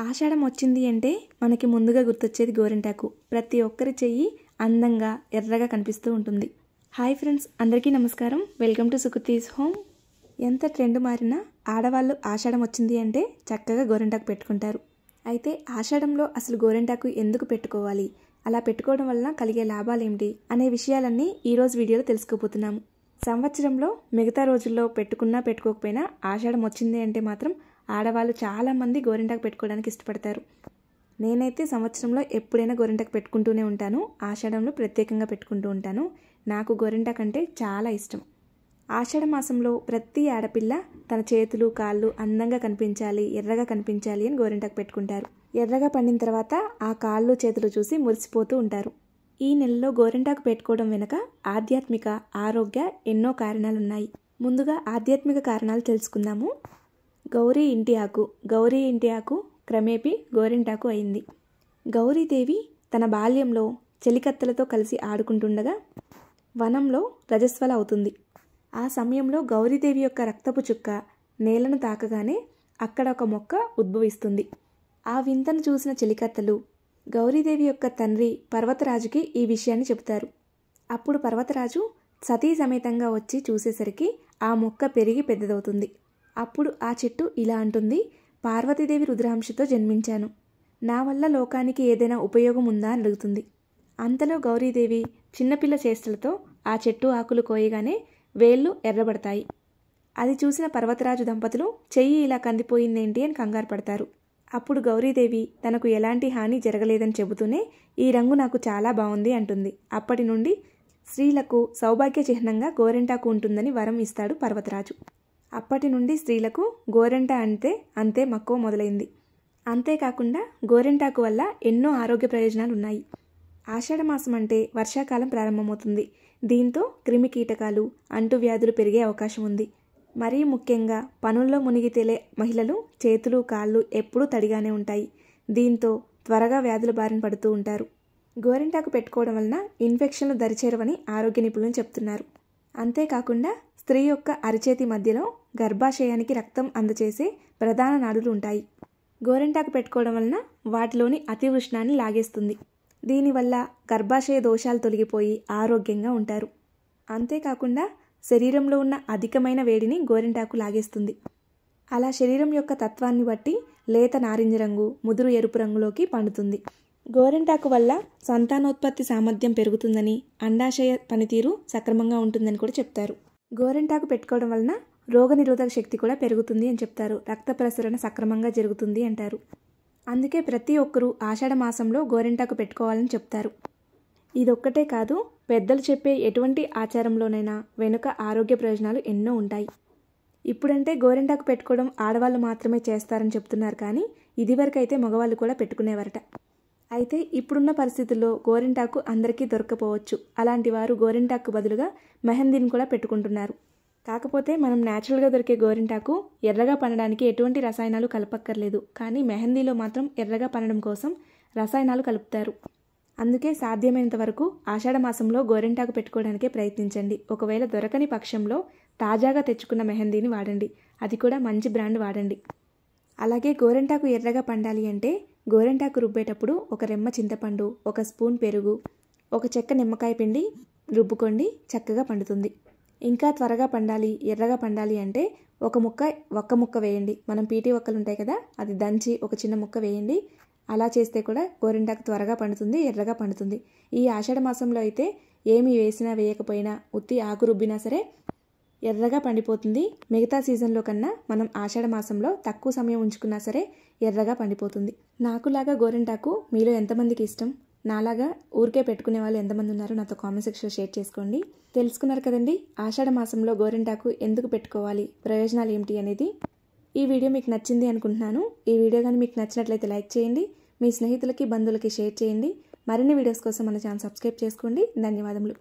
ఆషాఢం వచ్చింది అంటే మనకి ముందుగా గుర్తొచ్చేది గోరింటాకు. ప్రతి ఒక్కరి చెయ్యి అందంగా ఎర్రగా కనిపిస్తూ ఉంటుంది. హాయ్ ఫ్రెండ్స్, అందరికీ నమస్కారం. Welcome to Sukriti's home. ఎంత ట్రెండ్ మారినా ఆడవాళ్ళు ఆషాఢం వచ్చింది అంటే చక్కగా గోరింటాకు పెట్టుకుంటారు. అయితే ఆషాఢంలో అసలు గోరింటాకు ఎందుకు పెట్టుకోవాలి, అలా పెట్టుకోవడం వలన కలిగే లాభాలు ఏమిటి అనే విషయాలన్నీ ఈరోజు వీడియోలో తెలుసుకోబోతున్నాము. సంవత్సరంలో మిగతా రోజుల్లో పెట్టుకున్నా పెట్టుకోకపోయినా ఆషాఢం వచ్చింది అంటే మాత్రం ఆడవాళ్ళు చాలామంది గోరింటాకు పెట్టుకోవడానికి ఇష్టపడతారు. నేనైతే సంవత్సరంలో ఎప్పుడైనా గోరింటాకు పెట్టుకుంటూనే ఉంటాను. ఆషాఢంలో ప్రత్యేకంగా పెట్టుకుంటూ ఉంటాను. నాకు గోరింటాకు అంటే చాలా ఇష్టం. ఆషాఢ మాసంలో ప్రతి ఆడపిల్ల తన చేతులు కాళ్ళు అందంగా కనిపించాలి, ఎర్రగా కనిపించాలి అని గోరింటాకు పెట్టుకుంటారు. ఎర్రగా పండిన తర్వాత ఆ కాళ్ళు చేతులు చూసి మురిసిపోతూ ఉంటారు. ఈ నెలలో గోరింటాకు పెట్టుకోవడం వెనుక ఆధ్యాత్మిక, ఆరోగ్య ఎన్నో కారణాలున్నాయి. ముందుగా ఆధ్యాత్మిక కారణాలు తెలుసుకుందాము. గౌరీ ఇంటి ఆకు క్రమేపీ గోరింటాకు అయింది. గౌరీదేవి తన బాల్యంలో చెలికత్తెలతో కలిసి ఆడుకుంటుండగా వనంలో రజస్వల అవుతుంది. ఆ సమయంలో గౌరీదేవి యొక్క రక్తపు చుక్క నేలను తాకగానే అక్కడ ఒక మొక్క ఉద్భవిస్తుంది. ఆ వింతను చూసిన చెలికత్తెలు గౌరీదేవి యొక్క తండ్రి పర్వతరాజుకి ఈ విషయాన్ని చెబుతారు. అప్పుడు పర్వతరాజు సతీ సమేతంగా వచ్చి చూసేసరికి ఆ మొక్క పెరిగి పెద్దదవుతుంది. అప్పుడు ఆ చెట్టు ఇలా అంటుంది: పార్వతీదేవి రుద్రాంశతో జన్మించాను, నా వల్ల లోకానికి ఏదైనా ఉపయోగం ఉందా అని అడుగుతుంది. అంతలో గౌరీదేవి చిన్నపిల్ల చేష్టలతో ఆ చెట్టు ఆకులు కోయగానే వేళ్ళు ఎర్రబడతాయి. అది చూసిన పర్వతరాజు దంపతులు చెయ్యి ఇలా కందిపోయిందేంటి అని కంగారు పడతారు. అప్పుడు గౌరీదేవి తనకు ఎలాంటి హాని జరగలేదని చెబుతూనే ఈ రంగు నాకు చాలా బాగుంది అంటుంది. అప్పటి నుండి స్త్రీలకు సౌభాగ్య చిహ్నంగా గోరింటాకు ఉంటుందని వరం ఇస్తాడు పర్వతరాజు. అప్పటి నుండి స్త్రీలకు గోరింట అంటే అంతే మక్కువ మొదలైంది. అంతేకాకుండా గోరింటాకు వల్ల ఎన్నో ఆరోగ్య ప్రయోజనాలు ఉన్నాయి. ఆషాఢ మాసం అంటే వర్షాకాలం ప్రారంభమవుతుంది. దీంతో క్రిమి కీటకాలు, అంటువ్యాధులు పెరిగే అవకాశం ఉంది. మరీ ముఖ్యంగా పనుల్లో మునిగి తేలే మహిళలు చేతులు కాళ్ళు ఎప్పుడూ తడిగానే ఉంటాయి. దీంతో త్వరగా వ్యాధుల బారిన పడుతూ ఉంటారు. గోరింటాకు పెట్టుకోవడం వలన ఇన్ఫెక్షన్లు దరిచేరవని ఆరోగ్య నిపుణులు చెప్తున్నారు. అంతేకాకుండా స్త్రీ యొక్క అరిచేతి మధ్యలో గర్భాశయానికి రక్తం అందచేసే ప్రధాన నాడులు ఉంటాయి. గోరింటాకు పెట్టుకోవడం వలన వాటిలోని అతివృష్ణాన్ని లాగేస్తుంది. దీనివల్ల గర్భాశయ దోషాలు తొలగిపోయి ఆరోగ్యంగా ఉంటారు. అంతేకాకుండా శరీరంలో ఉన్న అధికమైన వేడిని గోరింటాకు లాగేస్తుంది. అలా శరీరం యొక్క తత్వాన్ని బట్టి లేత నారింజ రంగు, ముదురు ఎరుపు రంగులోకి పండుతుంది. గోరింటాకు వల్ల సంతానోత్పత్తి సామర్థ్యం పెరుగుతుందని, అండాశయ పనితీరు సక్రమంగా ఉంటుందని కూడా చెప్తారు. గోరింటాకు పెట్టుకోవడం వలన రోగనిరోధక శక్తి కూడా పెరుగుతుంది అని చెప్తారు. రక్త ప్రసరణ సక్రమంగా జరుగుతుంది అంటారు. అందుకే ప్రతి ఒక్కరూ ఆషాఢ మాసంలో గోరింటాకు పెట్టుకోవాలని చెప్తారు. ఇదొక్కటే కాదు, పెద్దలు చెప్పే ఎటువంటి ఆచారంలోనైనా వెనుక ఆరోగ్య ప్రయోజనాలు ఎన్నో ఉంటాయి. ఇప్పుడంటే గోరింటాకు పెట్టుకోవడం ఆడవాళ్ళు మాత్రమే చేస్తారని చెప్తున్నారు, కానీ ఇదివరకైతే మగవాళ్ళు కూడా పెట్టుకునేవారట. అయితే ఇప్పుడున్న పరిస్థితుల్లో గోరింటాకు అందరికీ దొరకపోవచ్చు. అలాంటి వారు గోరింటాకు బదులుగా మెహందీని కూడా పెట్టుకుంటున్నారు. కాకపోతే మనం న్యాచురల్గా దొరికే గోరింటాకు ఎర్రగా పండడానికి ఎటువంటి రసాయనాలు కలపక్కర్లేదు. కానీ మెహందీలో మాత్రం ఎర్రగా పండడం కోసం రసాయనాలు కలుపుతారు. అందుకే సాధ్యమైనంత వరకు ఆషాఢ మాసంలో గోరింటాకు పెట్టుకోవడానికే ప్రయత్నించండి. ఒకవేళ దొరకని పక్షంలో తాజాగా తెచ్చుకున్న మెహందీని వాడండి. అది కూడా మంచి బ్రాండ్ వాడండి. అలాగే గోరింటాకు ఎర్రగా పండాలి అంటే గోరింటాకు రుబ్బేటప్పుడు ఒక రెమ్మ చింతపండు, ఒక స్పూన్ పెరుగు, ఒక చెక్క నిమ్మకాయ పిండి రుబ్బుకోండి, చక్కగా పండుతుంది. ఇంకా త్వరగా పండాలి, ఎర్రగా పండాలి అంటే ఒక్క ముక్క వేయండి. మనం పీటీ ఒక్కలు ఉంటాయి కదా, అది దంచి ఒక చిన్న ముక్క వేయండి. అలా చేస్తే కూడా గోరింటాకు త్వరగా పండుతుంది, ఎర్రగా పండుతుంది. ఈ ఆషాఢ మాసంలో అయితే ఏమి వేసినా వేయకపోయినా ఉత్తి ఆకు రుబ్బినా సరే ఎర్రగా పండిపోతుంది. మిగతా సీజన్లో కన్నా మనం ఆషాఢ మాసంలో తక్కువ సమయం ఉంచుకున్నా సరే ఎర్రగా పండిపోతుంది. నాకులాగా గోరింటాకు మీలో ఎంతమందికి ఇష్టం? నాలాగా ఊరికే పెట్టుకునే వాళ్ళు ఎంతమంది ఉన్నారో నాతో కామెంట్ సెక్షన్లో షేర్ చేసుకోండి. తెలుసుకున్నారు కదండి ఆషాఢ మాసంలో గోరింటాకు ఎందుకు పెట్టుకోవాలి, ప్రయోజనాలు ఏమిటి అనేది. ఈ వీడియో మీకు నచ్చింది అనుకుంటున్నాను. ఈ వీడియో కానీ మీకు నచ్చినట్లయితే లైక్ చేయండి, మీ స్నేహితులకి బంధువులకి షేర్ చేయండి. మరిన్ని వీడియోస్ కోసం మన ఛానల్ సబ్స్క్రైబ్ చేసుకోండి. ధన్యవాదములు.